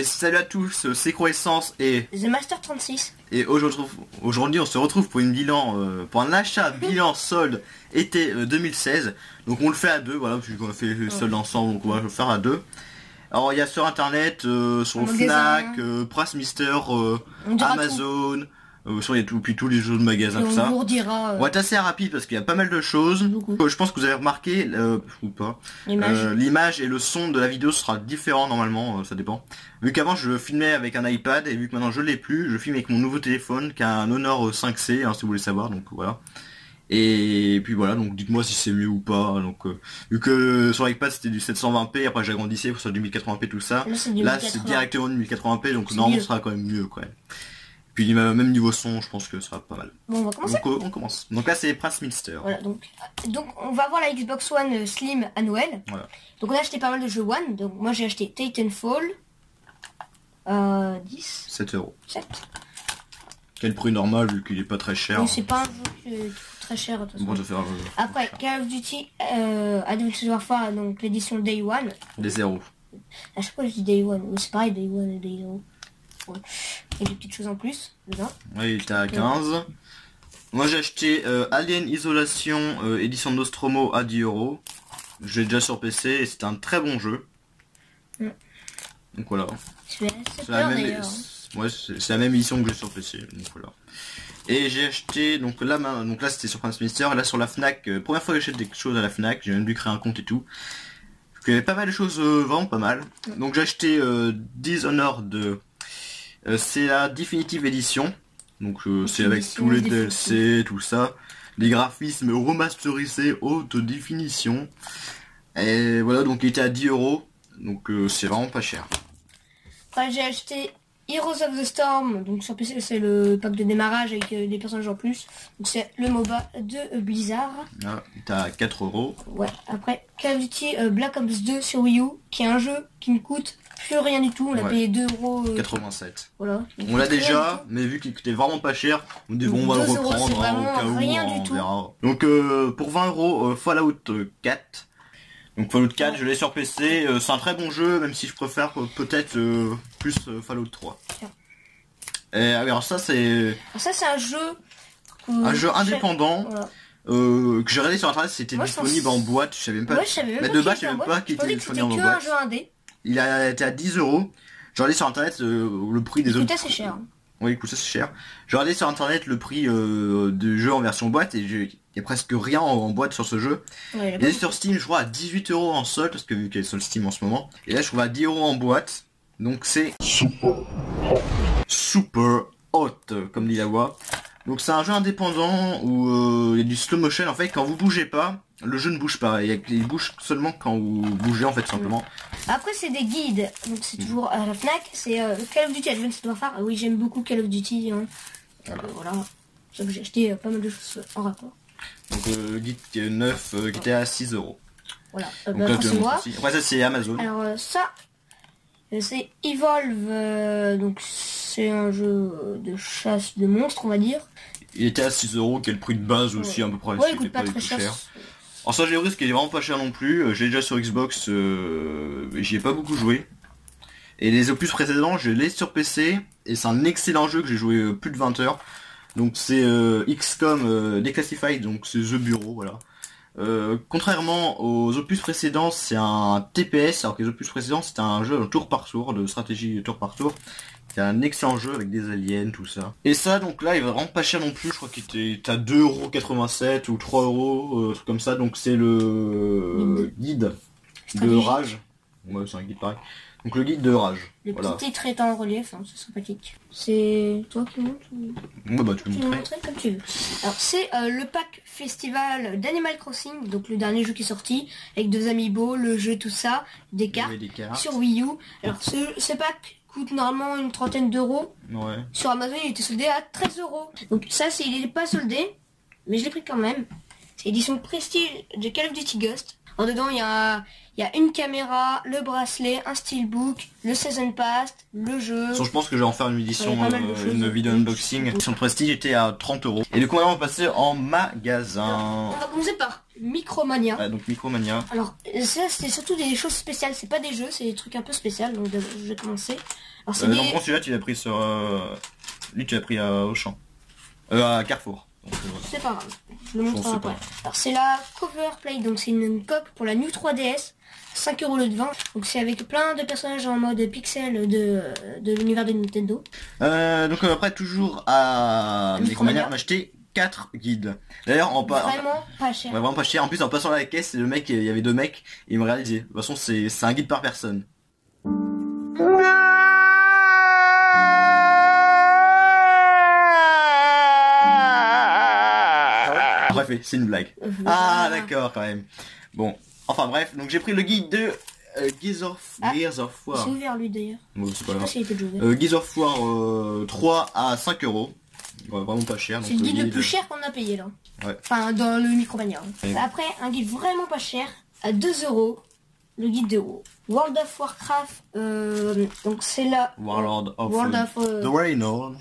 salut à tous, c'est Croissance et The Master 36. Et aujourd'hui on se retrouve pour pour un achat bilan solde été 2016. Donc on le fait à deux, voilà, puisqu'on a fait le solde ensemble, donc on va le faire à deux. Alors il y a sur internet, sur le Fnac, Price Mister, Amazon, sur puis tous les jeux de magasin, tout ça. On vous redira. On va être assez rapide parce qu'il y a pas mal de choses. Je pense que vous avez remarqué, ou pas, l'image et le son de la vidéo sera différent normalement, ça dépend. Vu qu'avant je filmais avec un iPad et vu que maintenant je l'ai plus, je filme avec mon nouveau téléphone qui a un Honor 5C, hein, si vous voulez savoir, donc voilà. Et puis voilà, donc dites-moi si c'est mieux ou pas. Donc vu que sur l'iPad c'était du 720p, après j'agrandissais pour ça du 1080p tout ça. Là c'est directement du 1080p, donc normalement ce sera quand même mieux, quoi. Puis même niveau son, je pense que ce sera pas mal. Bon, on va commencer. Donc on commence. Donc là c'est Price Mister. Voilà, donc on va voir la Xbox One Slim à Noël. Voilà. Donc on a acheté pas mal de jeux One. Donc moi j'ai acheté Titanfall 10. 7 €. 7. Quel prix normal vu qu'il est pas très cher. Oui, c'est pas un jeu qui coûte très cher de toute façon. Bon, ça fait après Call of Duty Advanced Warfare, donc l'édition Day One. Des 0. À chaque fois je dis Day One, c'est pareil, Day One et Day 0. Ouais. Et des petites choses en plus dedans. Oui, il était à 15. Moi j'ai acheté Alien Isolation édition Nostromo à 10 €. Je l'ai déjà sur PC et c'est un très bon jeu. Donc voilà. C'est la même édition que j'ai sur PC. Donc voilà. Et j'ai acheté donc là c'était sur Price Mister, et là sur la Fnac, première fois que j'achète des choses à la Fnac, j'ai même dû créer un compte et tout. Il y avait pas mal de choses, vraiment pas mal. Donc j'ai acheté Dishonored, c'est la Definitive Edition. Donc c'est avec tous les DLC, tout ça. Les graphismes remasterisés haute définition. Et voilà, donc il était à 10 €. Donc c'est vraiment pas cher. Après j'ai acheté Heroes of the Storm, donc sur PC c'est le pack de démarrage avec des personnages en plus. Donc c'est le MOBA de Blizzard. Ah, t'as 4 €. Ouais, après Call of Duty Black Ops 2 sur Wii U, qui est un jeu qui ne coûte plus rien du tout. On a payé 2,87 €. Voilà. On l'a déjà, mais vu qu'il coûtait vraiment pas cher, on dit bon, on va le reprendre, hein, au cas où, rien on du tout. verra. Donc pour 20 € Fallout 4. Donc Fallout 4, je l'ai sur PC, c'est un très bon jeu, même si je préfère peut-être plus Fallout 3. Et alors ça c'est un jeu indépendant. Voilà. Que j'ai regardé sur internet, c'était disponible en boîte, je savais même pas. Ouais, mais de base je savais même pas qu'il était disponible en boîte. Un jeu indé. Il a été à 10 €. J'ai regardé sur internet le prix des autres. Il coûte assez cher. Oui, il coûte assez cher. J'ai regardé sur internet le prix du jeu en version boîte et il y a presque rien en boîte sur ce jeu. Ouais, il est sur Steam, je crois, à 18 € en solde, parce que vu qu'il est sur le Steam en ce moment. Et là, je trouve à 10 € en boîte. Donc c'est super hot, comme dit la voix. Donc c'est un jeu indépendant où il y a du slow motion. En fait, quand vous bougez pas, le jeu ne bouge pas. Il bouge seulement quand vous bougez, en fait, simplement. Après, c'est des guides. Donc c'est toujours à la Fnac. C'est Call of Duty Advanced Warfare. Oui, j'aime beaucoup Call of Duty. Hein. Voilà. C'est ça que j'ai acheté pas mal de choses en rapport. Donc guide 9 qui était à 6 €. Voilà. Après ça c'est Amazon. Alors ça, c'est Evolve. Donc c'est un jeu de chasse de monstres, on va dire. Il était à 6 €, qui est le prix de base aussi à peu près. Ouais, il coûte pas très cher. Alors ça j'ai vu, ce qui est vraiment pas cher non plus. J'ai déjà sur Xbox, j'y ai pas beaucoup joué. Et les opus précédents, je l'ai sur PC et c'est un excellent jeu que j'ai joué plus de 20 heures. Donc c'est XCOM Declassified, donc c'est The Bureau, voilà. Contrairement aux opus précédents, c'est un TPS, alors que les opus précédents c'était un jeu tour par tour, de stratégie tour par tour. C'est un excellent jeu avec des aliens, tout ça. Et ça, donc là, il va vraiment pas cher non plus, je crois qu'il était à 2,87 € ou 3 €, truc comme ça. Donc c'est le guide de Rage. Ouais, c'est un guide pareil. Donc le guide de Rage. Le petit titre est en relief, hein, c'est sympathique. C'est toi qui montes ou... Ouais, bah tu peux me montrer comme tu veux. Alors c'est le pack festival d'Animal Crossing, donc le dernier jeu qui est sorti, avec 2 amiibo, le jeu, tout ça, des cartes sur Wii U. Alors ce pack coûte normalement une trentaine €. Ouais. Sur Amazon il était soldé à 13 €. Donc ça il n'est pas soldé, mais je l'ai pris quand même. C'est édition Prestige de Call of Duty Ghost. En dedans il y a une caméra, le bracelet, un steelbook, le Season Pass, le jeu. Je pense que je vais en faire une édition, une vidéo unboxing. L'édition Prestige était à 30 €. Et du coup maintenant on va passer en magasin. On va commencer par Micromania. Ah, donc Micromania. Alors ça c'est surtout des choses spéciales, c'est pas des jeux, c'est des trucs un peu spéciaux, donc je vais commencer. Alors c'est Non, celui-là tu l'as pris sur... Lui tu l'as pris à Auchan. À Carrefour. C'est pas grave, je le montre après. Alors c'est la Cover Play, donc c'est une coque pour la New 3DS, 5 € le de 20. Donc c'est avec plein de personnages en mode pixel de l'univers de Nintendo. Donc après toujours à Micromania, on a acheté 4 guides. D'ailleurs vraiment pas cher. Ouais, vraiment pas cher. En plus en passant à la caisse, le mec, il y avait 2 mecs, et ils me réalisaient. De toute façon c'est un guide par personne. Bref, c'est une blague. Ah d'accord quand même. Bon, enfin bref, donc j'ai pris le guide de Gears of War. C'est ouvert lui d'ailleurs. Bon, c'est pas grave. Gears of War 3 à 5 €. Ouais, vraiment pas cher. C'est le guide le plus cher qu'on a payé là. Ouais. Enfin dans le Micromania. Ouais. Après un guide vraiment pas cher à 2 €. Le guide de World of Warcraft. Donc c'est là. World of The Rainbow.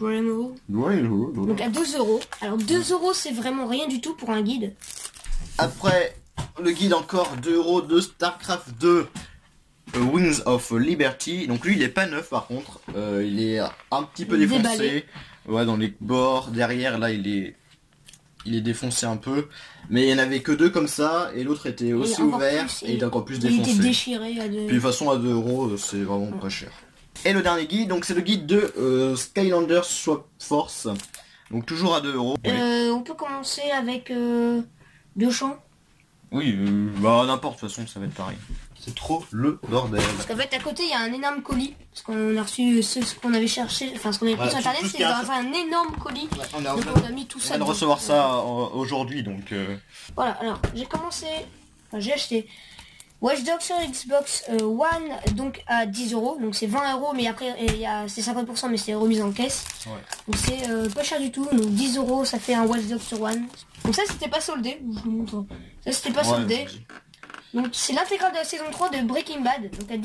Donc à 2 €. Alors 2 € c'est vraiment rien du tout pour un guide. Après le guide encore 2 € de StarCraft 2 Wings of Liberty. Donc lui il est pas neuf par contre. Il est un petit peu défoncé. Déballé. Ouais, dans les bords, derrière là il est défoncé un peu, mais il n'y en avait que 2 comme ça, et l'autre était aussi ouvert, et il était encore plus défoncé. Il était déchiré à 2 €. Puis de toute façon à 2 € c'est vraiment pas cher. Et le dernier guide, donc c'est le guide de Skylanders Swap Force, donc toujours à 2 €. On peut commencer avec 2 champs. Oui, bah n'importe, de toute façon ça va être pareil. C'est trop le bordel. Parce qu'en fait à côté il y a un énorme colis. Parce qu'on a reçu ce qu'on avait cherché, enfin ce qu'on avait pris sur internet, c'est un énorme colis. Ouais, donc on a mis tout ça. On vient de recevoir ça aujourd'hui donc. Voilà, alors j'ai commencé, enfin, j'ai acheté Watch Dogs sur Xbox One donc à 10 €. Donc c'est 20 €, mais après c'est 50% mais c'est remis en caisse. Ouais. Donc c'est pas cher du tout. Donc 10 € ça fait un Watch Dogs sur One. Donc ça c'était pas soldé, je vous montre. Ça c'était pas soldé. Donc c'est l'intégrale de la saison 3 de Breaking Bad, donc à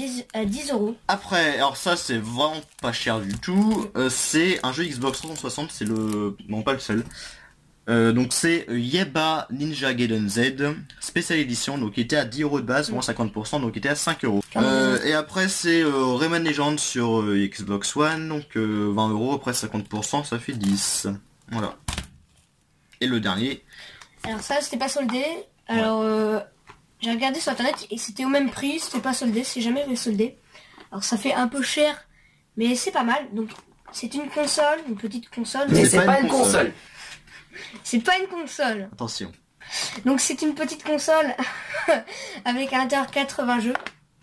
10 €. Après, alors ça c'est vraiment pas cher du tout, c'est un jeu Xbox 360, c'est le... non pas le seul. Donc c'est Yeba Ninja Gaiden Z, spécial édition, donc il était à 10 € de base, moins 50%, donc il était à 5 €. Et après c'est Rayman Legends sur Xbox One, donc 20 €, après 50%, ça fait 10. Voilà. Et le dernier... Alors ça c'était pas soldé, alors... j'ai regardé sur internet et c'était au même prix, c'était pas soldé, c'est jamais soldé. Alors ça fait un peu cher, mais c'est pas mal. Donc c'est une console, une petite console. Mais c'est pas une console. C'est pas une console. Attention. Donc c'est une petite console avec à l'intérieur 80 jeux.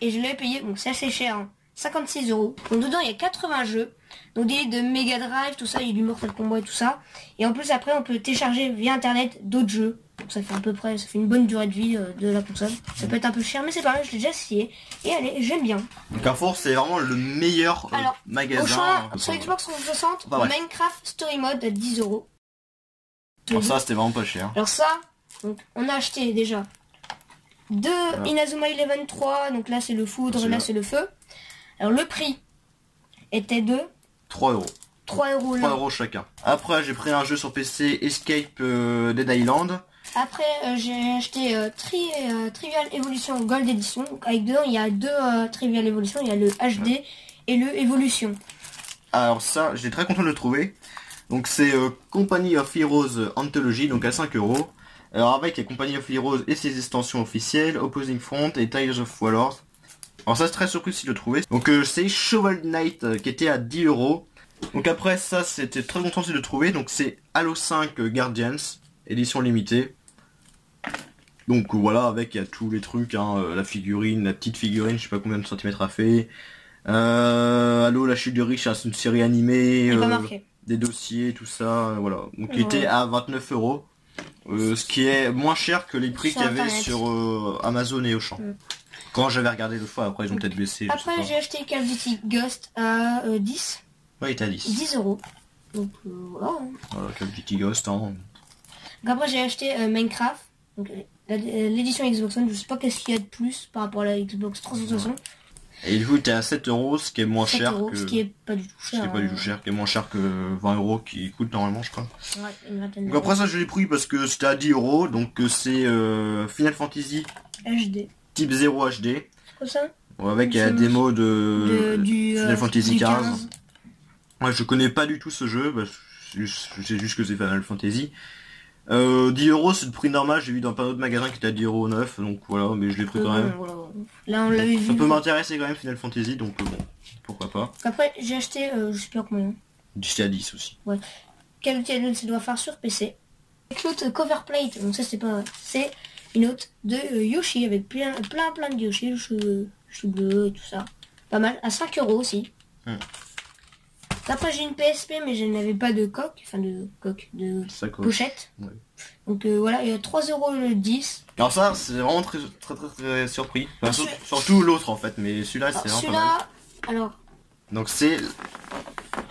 Et je l'ai payé, donc c'est assez cher, hein, 56 €. Donc dedans il y a 80 jeux. Donc des de Mega Drive, tout ça, il y a du Mortal Kombat et tout ça. Et en plus après on peut télécharger via internet d'autres jeux. Donc ça fait à peu près, ça fait une bonne durée de vie de la console. Ça peut être un peu cher mais c'est pas mal, je l'ai déjà essayé. Et allez, j'aime bien. Carrefour c'est vraiment le meilleur magasin. Sur Xbox 360, Minecraft Story Mode à 10 €. Alors ça c'était vraiment pas cher. Alors ça, donc on a acheté déjà 2 Inazuma Eleven 3, donc là c'est le foudre, là c'est le feu. Alors le prix était de 3 €. 3 € là. 3 € chacun. Après j'ai pris un jeu sur PC, Escape Dead Island. Après j'ai acheté Trivial Evolution Gold Edition. Donc, avec dedans il y a 2 Trivial Evolution, il y a le HD et le Evolution. Alors ça, j'étais très content de le trouver. Donc c'est Company of Heroes Anthology, donc à 5 €. Alors avec il y a Company of Heroes et ses extensions officielles, Opposing Front et Tales of Warlords. Alors ça c'est très surpris si je le trouvais. Donc c'est Shovel Knight qui était à 10 €. Donc après ça c'était très content de le trouver. Donc c'est Halo 5 Guardians, édition limitée. Donc voilà, avec il y a tous les trucs, hein, la figurine, la petite figurine, je sais pas combien de centimètres a fait. Halo la chute de Reach, c'est une série animée, des dossiers, tout ça, voilà. Donc il était à 29 €. Ce qui est moins cher que les prix qu'il y avait sur Amazon et Auchan. Quand j'avais regardé l'autre fois, après ils ont peut-être baissé. Après j'ai acheté Call of Duty Ghost à 10. Ouais, il était à 10. 10 €. Donc voilà. Voilà, Call of Duty Ghost. Hein. Donc après j'ai acheté Minecraft. Donc l'édition Xbox One, je sais pas qu'est-ce qu'il y a de plus par rapport à la Xbox 360. Et du coup, t'es à 7 euros, ce qui est moins cher que... Ce qui est pas du tout cher. Ce qui est pas du tout cher, qui est moins cher que 20 euros qui coûte normalement, je crois. Ouais, une vingtaine. Donc après ça, je l'ai pris parce que c'était à 10 euros, donc c'est Final Fantasy HD. Type 0 HD. C'est quoi ça? Ouais, avec la démo de Final Fantasy 15. Ouais, je connais pas du tout ce jeu, bah, je sais juste que c'est Final Fantasy. 10 euros, c'est le prix normal, j'ai vu dans plein d'autres magasins qui était à 10 euros 9, donc voilà, mais je l'ai pris quand même. Voilà. Là on l'avait vu. Ça peut m'intéresser quand même Final Fantasy, donc bon, pourquoi pas. Après j'ai acheté, je sais pas combien. J'étais à 10 aussi. Ouais. Quel ça doit faire sur PC. Avec l'autre cover plate, donc ça c'est pas vrai. C'est une autre de Yoshi avec plein de Yoshi, le cheveu bleu et tout ça. Pas mal, à 5 euros aussi. Après j'ai une PSP mais je n'avais pas de coque, de pochette. Ouais. Donc voilà, il y a 3 euros le 10. Alors ça c'est vraiment très surpris. Enfin, surtout l'autre en fait, mais celui-là c'est vraiment pas mal. Alors. Donc c'est...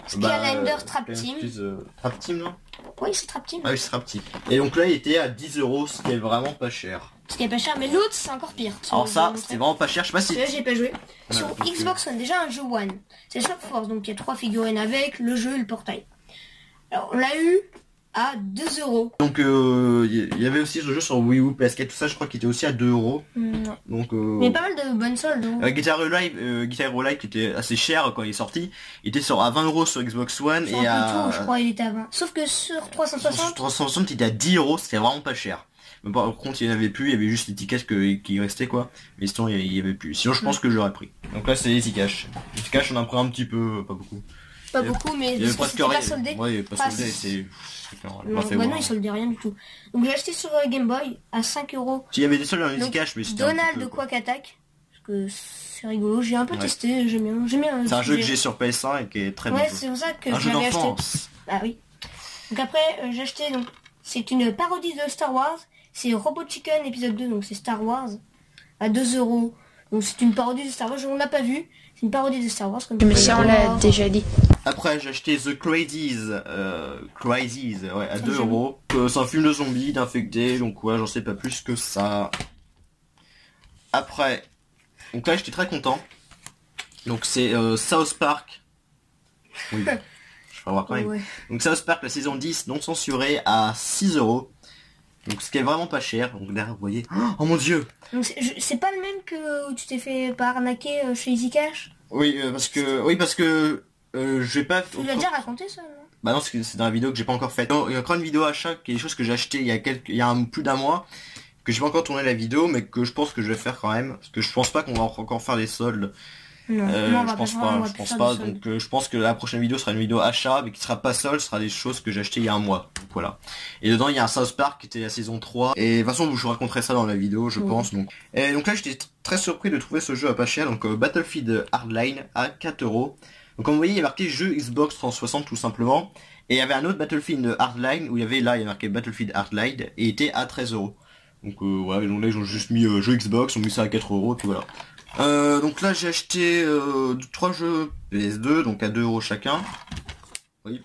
Skylander Trap Team. Trap Team non? Oui c'est Trap Team. Ah oui c'est Trap Team. Et donc là il était à 10 euros, ce qui est vraiment pas cher. Ce qui est pas cher, mais l'autre c'est encore pire. Alors ça c'était vraiment pas cher, je sais pas si... Là j'ai pas joué. Sur Xbox One, déjà un jeu One. C'est Shock Force, donc il y a 3 figurines avec, le jeu et le portail. Alors on l'a eu à 2 euros. Donc il y avait aussi ce jeu sur Wii U, PS4, tout ça, je crois qu'il était aussi à 2 euros. Non. Donc mais pas mal de bonnes soldes. Guitar Hero Live qui était assez cher quand il est sorti, il était à 20 euros sur Xbox One sur et à... je crois il était à 20. Sauf que sur 360... Sur 360 il était à 10 euros, c'était vraiment pas cher. Mais par contre il n'y en avait plus, il y avait juste l'étiquette qui restait quoi. Mais sinon il y avait plus. Sinon je pense que j'aurais pris. Donc là c'est les Easycash. Les Easycash on en a pris un petit peu, pas beaucoup. Pas beaucoup, mais il y avait presque rien. Pas soldé. Ouais, pas soldé, c'est... Non, il soldait rien du tout. Donc j'ai acheté sur Game Boy à 5 euros. Il y avait des soldes dans les Easycash, mais c'était Donald de Quack Attack. Parce que c'est rigolo, j'ai un peu testé, j'aime bien. C'est un jeu que j'ai sur PS1 et qui est très bon. Ouais, c'est pour ça que je l'avais acheté. Ah oui. Donc après j'ai acheté, donc c'est une parodie de Star Wars. C'est Robot Chicken épisode 2, donc c'est Star Wars à 2 euros. Donc c'est une parodie de Star Wars, on l'a pas vu. C'est une parodie de Star Wars comme mais ça on l'a déjà dit. Après j'ai acheté The Crazies, ouais, à 2 euros. C'est un film de zombies, d'infectés, donc ouais j'en sais pas plus que ça. Après, donc là j'étais très content. Donc c'est South Park. Oui, je vais voir quand même. Ouais. Donc South Park la saison 10 non censurée à 6 euros. Donc ce qui est vraiment pas cher, donc derrière vous voyez. Oh mon dieu! C'est pas le même que où tu t'es fait pas arnaquer chez Easycash? Oui, parce que je vais pas... Tu l'as déjà raconté ça, non? Bah non, c'est dans la vidéo que j'ai pas encore faite. Il y a encore une vidéo achat qui est des choses que j'ai acheté il y a plus d'un mois, que j'ai pas encore tourné la vidéo, mais que je pense que je vais faire quand même, parce que je pense pas qu'on va encore faire des soldes. Non, je pense pas. Donc je pense que la prochaine vidéo sera une vidéo achat, mais qui sera pas solde, ce sera des choses que j'ai acheté il y a un mois. Donc voilà. Et dedans il y a un South Park qui était la saison 3. Et de toute façon je vous raconterai ça dans la vidéo, je pense. Donc. Et donc là j'étais très surpris de trouver ce jeu à pas cher. Donc Battlefield Hardline à 4 euros. Donc comme vous voyez il y a marqué jeu Xbox 360 tout simplement. Et il y avait un autre Battlefield Hardline où il y a marqué Battlefield Hardline et il était à 13 euros. Donc voilà, donc là ils ont juste mis jeu Xbox, ils ont mis ça à 4 euros, puis voilà. Donc là j'ai acheté 3 jeux PS2, donc à 2 euros chacun. Oui.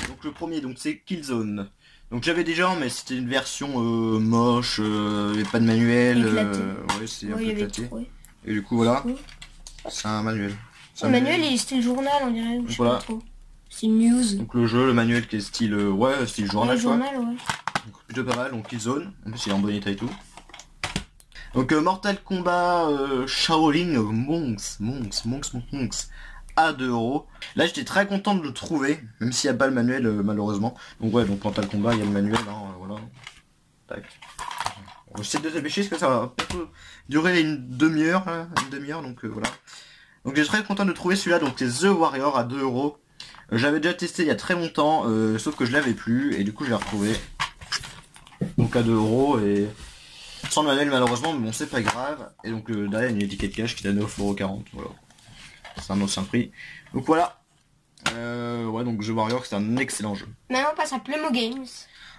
Donc le premier donc c'est Killzone. Donc j'avais déjà mais c'était une version moche, il n'y avait pas de manuel. Ouais c'est un peu éclaté. Et du coup voilà. C'est un manuel. Le manuel c'était le journal on dirait. Je sais pas trop. C'est une news. Donc le jeu, le manuel qui est style style journal. Ouais, journal ouais. Donc plutôt pas mal, donc Killzone. En plus il est en bon état et tout. Donc Mortal Kombat Shaolin Monks à 2 euros. Là j'étais très content de le trouver, même s'il n'y a pas le manuel malheureusement. Donc ouais, donc Mortal Kombat il y a le manuel, hein, voilà. Tac. On essaie de se dépêcher parce que ça va durer une demi-heure, donc voilà. Donc j'étais très content de trouver celui-là, donc c'est The Warrior à 2 euros. J'avais déjà testé il y a très longtemps, sauf que je l'avais plus, et du coup je l'ai retrouvé. Donc à 2 euros et... sans le manuel malheureusement, mais bon c'est pas grave. Et donc derrière il y a une étiquette cash qui est à 9,40€, voilà. C'est un ancien prix. Donc voilà. Ouais donc The Warrior c'est un excellent jeu. Maintenant on passe à Playmo Games.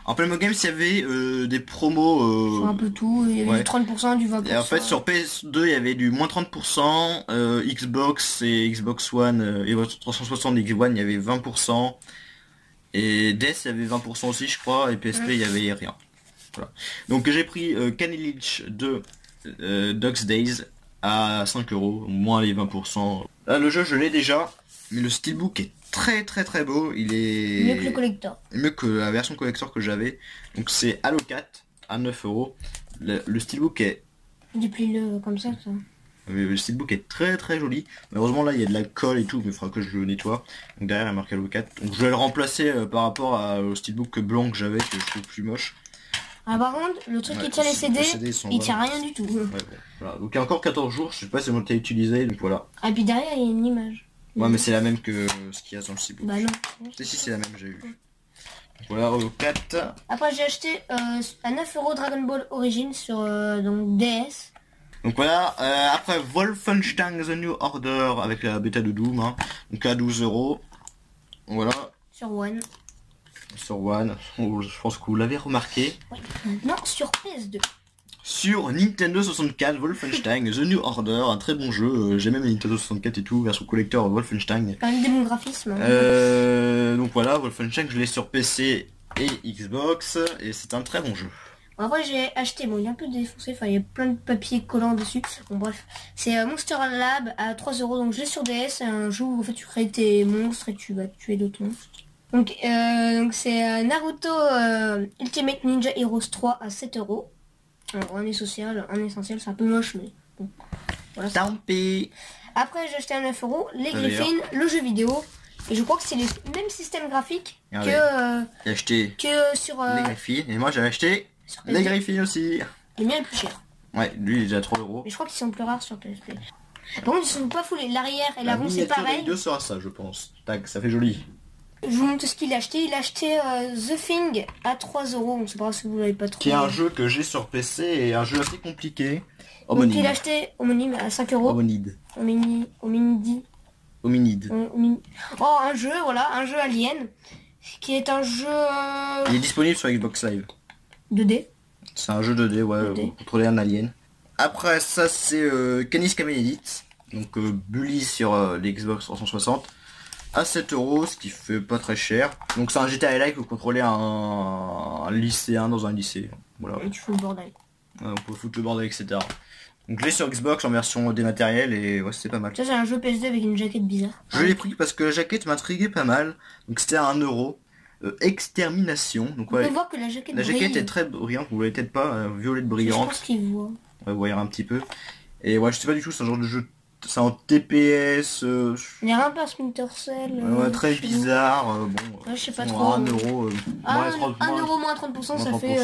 En Playmo Games il y avait des promos... sur un peu tout, il y avait du 30%, du 20%. Et en fait sur PS2 il y avait du moins 30%, Xbox et Xbox One et 360 Xbox One il y avait 20%. Et DES il y avait 20% aussi je crois, et PSP il y avait rien. Voilà. Donc j'ai pris Kenny Lynch 2 Dog's Days à 5 euros, moins les 20%. Là, le jeu, je l'ai déjà, mais le steelbook est très beau. Il est mieux que le collector. Mieux que la version collector que j'avais. Donc c'est Halo 4 à 9 euros. Le steelbook est... Déplie-le comme ça. Le steelbook est très joli. Malheureusement là il y a de la colle et tout, mais il faudra que je le nettoie. Donc derrière il y a marqué Halo 4. Donc je vais le remplacer par rapport au steelbook blanc que j'avais, que je trouve plus moche. Ah par contre, le truc qui tient les CD, il tient rien du tout. Ouais, bon, voilà. Donc il y a encore 14 jours, je sais pas si on t'a utilisé, donc voilà. Ah puis derrière il y a une image. Ouais mais c'est la même que ce qu'il y a dans le steelbook. Bah non. Si c'est la même, j'ai eu. Voilà, Halo 4. Après j'ai acheté à 9 euros Dragon Ball Origins sur donc DS. Donc voilà, après Wolfenstein The New Order avec la bêta de Doom, hein, donc à 12 euros. Voilà. Sur One. Sur One, je pense que vous l'avez remarqué. Oui. Non, sur PS2. Sur Nintendo 64, Wolfenstein The New Order, un très bon jeu. J'ai même la Nintendo 64 et tout, version collector Wolfenstein. Avec des bons graphismes. Hein. Donc voilà, Wolfenstein, je l'ai sur PC et Xbox, et c'est un très bon jeu. Après j'ai acheté, bon il est un peu défoncé, enfin il y a plein de papiers collants dessus. Bon bref, c'est Monster Lab à 3 euros, donc je l'ai sur DS, c'est un jeu où en fait tu crées tes monstres et tu vas tuer d'autres monstres. Donc c'est Naruto Ultimate Ninja Heroes 3 à 7 euros. Alors un essentiel, c'est un peu moche mais bon. Voilà. Tant pis. Après j'ai acheté à 9 euros les Griffins, le jeu vidéo. Et je crois que c'est les mêmes systèmes graphiques j'ai acheté sur les Griffins, et moi j'ai acheté les Griffins aussi. Le mien est plus cher. Ouais, lui il est déjà 3 euros. Mais je crois qu'ils sont plus rares sur PSP. Par contre ils sont pas foulés, l'arrière et l'avant c'est pareil. La sera ça je pense. Tac, ça fait joli. Je vous montre ce qu'il a acheté. Il a acheté The Thing à 3 euros. Donc c'est pas grave si vous l'avez pas trouvé. Qui est un jeu que j'ai sur PC et un jeu assez compliqué. Homonyme. Donc il a acheté Homonyme à 5 euros. Homonide. Hominide. Hominide. Oh un jeu, voilà, un jeu Alien. Qui est un jeu... Il est disponible sur Xbox Live. 2D. C'est un jeu 2D, ouais, 2D. Vous contrôlez un alien. Après ça c'est Canis Camélédit. Donc Bully sur les Xbox 360. À 7 euros, ce qui fait pas très cher. Donc c'est un GTA-like où vous contrôlez un lycéen dans un lycée. Voilà. Et tu fous le bordel. Ouais, on peut foutre le bordel, etc. Donc je l'ai sur Xbox en version dématérielle et ouais c'est pas mal. Ça c'est un jeu PSD avec une jaquette bizarre. Je l'ai pris parce que la jaquette m'intriguait pas mal. Donc c'était à 1 euro. Extermination. Donc ouais, on peut voir que la jaquette est très brillante, vous voyez peut-être pas, violette brillante. Je pense qu'il voit. Ouais, vous voyez un petit peu. Et ouais je sais pas du tout, c'est un genre de jeu. C'est en TPS. Il y a un peu Splinter Cell. Ouais, très bizarre. Bon, ouais, je sais pas trop. 1 euro. 1 euro moins 30%, ça fait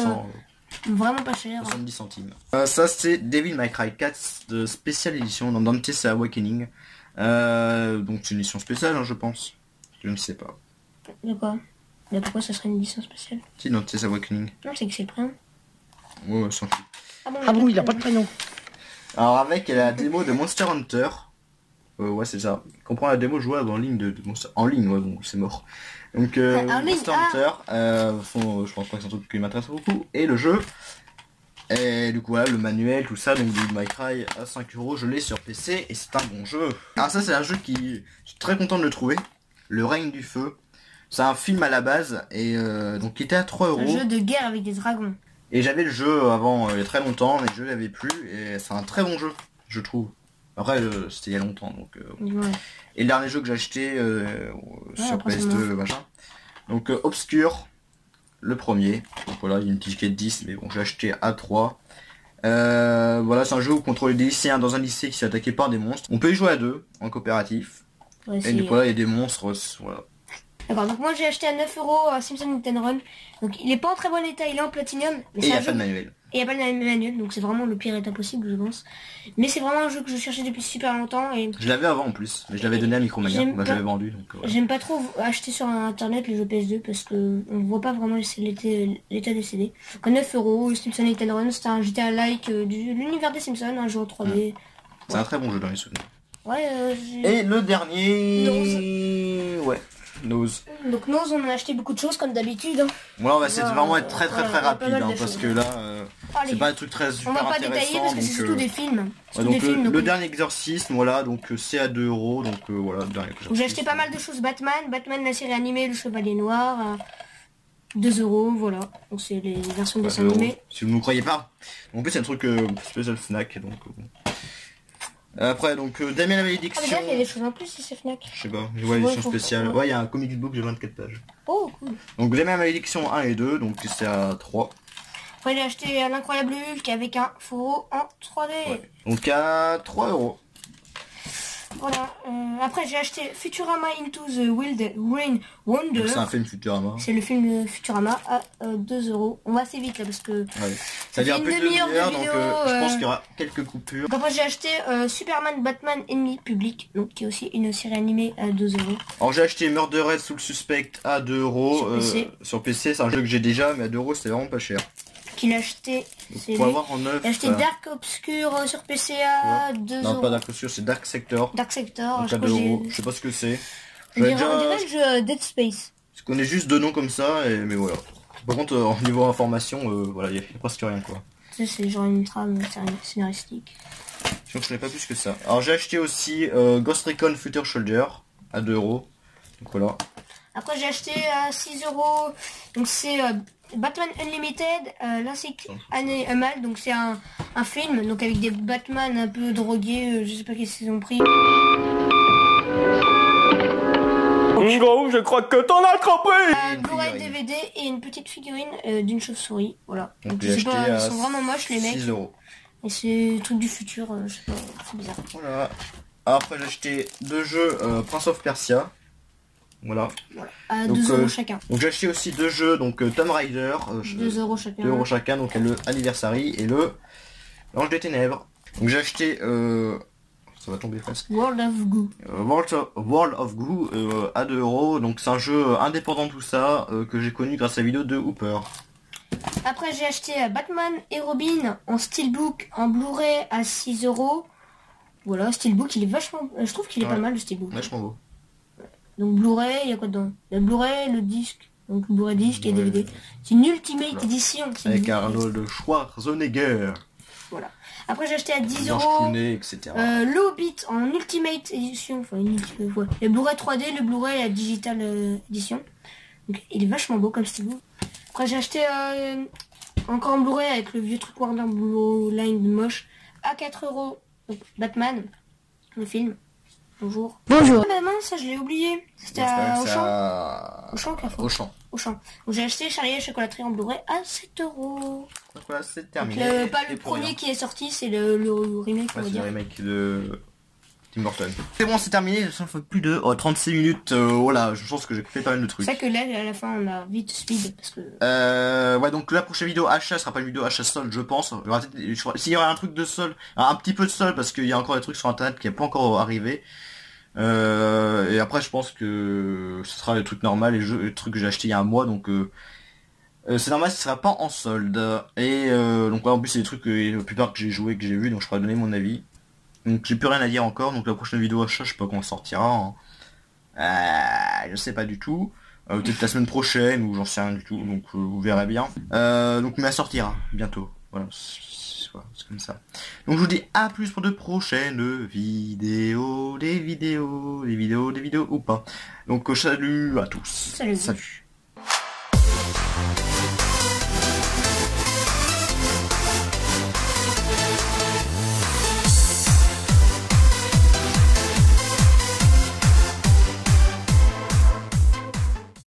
vraiment pas cher. 70 centimes. Ça c'est Devil May Cry 4 de spéciale édition dans Dante's Awakening. Donc c'est une édition spéciale, hein, je pense. Je ne sais pas. De quoi? Mais pourquoi ça serait une édition spéciale? Si, Dante's Awakening. Non, c'est que c'est le prénom. Ouais, sans fout. Ah bon, il a pas de prénom. Alors avec la démo de Monster Hunter. Ouais c'est ça. Comprend la démo jouable en ligne de Monster... En ligne, ouais bon c'est mort. Donc Monster Hunter, je pense pas que c'est un truc qui m'intéresse beaucoup. Et le jeu. Et du coup voilà le manuel, tout ça, donc Devil May Cry à 5 euros, je l'ai sur PC et c'est un bon jeu. Alors ça c'est un jeu qui... Je suis très content de le trouver. Le règne du feu. C'est un film à la base et donc qui était à 3 euros. Un jeu de guerre avec des dragons. Et j'avais le jeu avant il y a très longtemps, mais je l'avais plus et c'est un très bon jeu, je trouve. Après c'était il y a longtemps donc. Ouais. Et le dernier jeu que j'ai acheté sur PS2 machin. Donc Obscure, le premier. Donc voilà, il y a une petite 10, mais bon j'ai acheté à 3. Voilà, c'est un jeu où vous contrôlez des lycéens dans un lycée qui s'est attaqué par des monstres. On peut y jouer à 2 en coopératif. Ouais, et du coup là il y a des monstres, voilà. D'accord, donc moi j'ai acheté à 9 euros Simpson Nintendo Run. Donc il est pas en très bon état, il est en platinum. Mais et il n'y a pas de manuel. Et il n'y a pas de manuel, donc c'est vraiment le pire état possible, je pense. Mais c'est vraiment un jeu que je cherchais depuis super longtemps. Et je l'avais avant en plus, mais je l'avais donné à Micromania, bah, j'avais vendu. Ouais. J'aime pas trop acheter sur internet les jeux PS2 parce que on voit pas vraiment l'état des CD. Donc à 9 euros, Simpson Nintendo Run, c'était un GTA-like de l'univers des Simpsons, un jeu en 3D. C'est un très bon jeu dans les souvenirs. Ouais, et le dernier... Nose. Ouais. Nose. Donc Nose, on a acheté beaucoup de choses comme d'habitude. Hein. Voilà, on va essayer de vraiment être très rapide hein, parce que là, c'est pas un truc très super intéressant. On va pas détailler parce que c'est surtout des films. Ouais, donc le dernier exorcisme, voilà, donc c'est à 2 euros, donc voilà. J'ai acheté pas mal de choses Batman, la série animée, le Chevalier Noir, 2 euros, voilà. Donc c'est les versions de dessin animé. Si vous ne me croyez pas. En plus c'est un truc spécial Fnac, donc Après donc Damien la Ah malédiction. regarde, il y a des choses en plus si c'est Fnac. Je sais pas, je vois l'édition spéciale. Ouais, il y a un comic book de 24 pages. Oh cool. Donc Damien la malédiction 1 et 2, donc c'est à 3. Après j'ai acheté l'incroyable Hulk avec un fourreau en 3D. Ouais. Donc à 3 €. Voilà. Après j'ai acheté Futurama Into the Wild Rain Wonder. C'est un film Futurama. C'est le film de Futurama à 2 €. On va assez vite là parce que ouais. Ça fait un peu de demi-heure, donc je pense qu'il y aura quelques coupures. Donc après j'ai acheté Superman Batman Ennemi Public, donc qui est aussi une série animée à 2 €. Alors j'ai acheté Murdered sous le suspect à 2 € sur PC. C'est un jeu que j'ai déjà, mais à 2 € c'est vraiment pas cher. Qu'il a acheté, c'est avoir en neuf. Il a acheté Dark Obscur sur PC à 2 €. Non, pas Dark Obscur, c'est Dark Sector. Dark Sector, donc à 2 €. Je sais pas ce que c'est. On dirait le jeu Dead Space. Je connais juste deux noms comme ça, mais voilà. Par contre, au niveau information, voilà, il y a presque rien quoi. C'est genre une trame scénaristique. Je connais pas plus que ça. Alors j'ai acheté aussi Ghost Recon Future Soldier à 2 €. Donc voilà. Après j'ai acheté à 6 €. Donc c'est Batman Unlimited, l'Insight Année Mal. Donc c'est un film donc avec des Batman un peu drogués. Je sais pas qu'est-ce qu'ils ont pris. Gros, je crois que t'en as trop pris. Blu-ray DVD et une petite figurine d'une chauve-souris. Voilà. Donc je sais pas, ils sont vraiment moches les mecs. 6 €. Et c'est truc du futur, je sais pas, c'est bizarre. Voilà. Après j'ai acheté deux jeux Prince of Persia. Voilà. À 2 € chacun. Donc j'ai acheté aussi deux jeux, donc Tomb Raider. 2 € chacun. 2 € chacun, donc le Anniversary et le L'Ange des Ténèbres. Donc j'ai acheté ça va tomber presque. World of Goo. World of Goo à 2 €. Donc c'est un jeu indépendant tout ça que j'ai connu grâce à la vidéo de Hooper. Après j'ai acheté Batman et Robin en steelbook en Blu-ray à 6 €. Voilà, steelbook il est vachement. Je trouve qu'il est pas mal le steelbook. Vachement beau. Donc Blu-ray, il y a quoi dedans? Le Blu-ray, le disque. Donc Blu-ray disque et DVD. C'est une Ultimate Edition. Avec Arnold Schwarzenegger. Voilà. Après j'ai acheté à 10 €. Etc. Le Hobbit en Ultimate Edition. Enfin une ouais. Le Blu-ray 3D, le Blu-ray à Digital Edition. Donc il est vachement beau comme steelbook. Après j'ai acheté encore en Blu-ray avec le vieux truc Warner Blue Line moche à 4 €. Donc Batman, le film. Bonjour. Bonjour. Ah bah mince, ça je l'ai oublié. C'était à Auchan. Donc j'ai acheté Charlie et chocolaterie en Blu-ray à 7 €. Donc voilà, c'est terminé. Donc, pas le premier qui est sorti, c'est le remake. Ouais, c'est le remake de Tim Burton. C'est bon, c'est terminé. Ça fait plus de 36 minutes. Voilà, je pense que j'ai fait pas mal de trucs. C'est vrai que là, à la fin, on a vite speed parce que. Ouais, donc la prochaine vidéo achat sera pas une vidéo achat solde, je pense. S'il y aura un truc de solde, un petit peu de solde parce qu'il y a encore des trucs sur internet qui n'est pas encore arrivé. Et après je pense que ce sera le truc normal, les trucs que j'ai acheté il y a un mois, donc c'est normal, ce sera pas en solde. Et donc en plus c'est des trucs la plupart que j'ai joué, que j'ai vu, donc je pourrais donner mon avis. Donc j'ai plus rien à dire encore, donc la prochaine vidéo achat je sais pas quand elle sortira, hein. Je sais pas du tout. Peut-être la semaine prochaine ou j'en sais rien du tout, donc vous verrez bien. Donc mais elle sortira bientôt, voilà. C'est comme ça. Donc je vous dis à plus pour de prochaines vidéos, des vidéos ou pas. Donc salut à tous. Salut.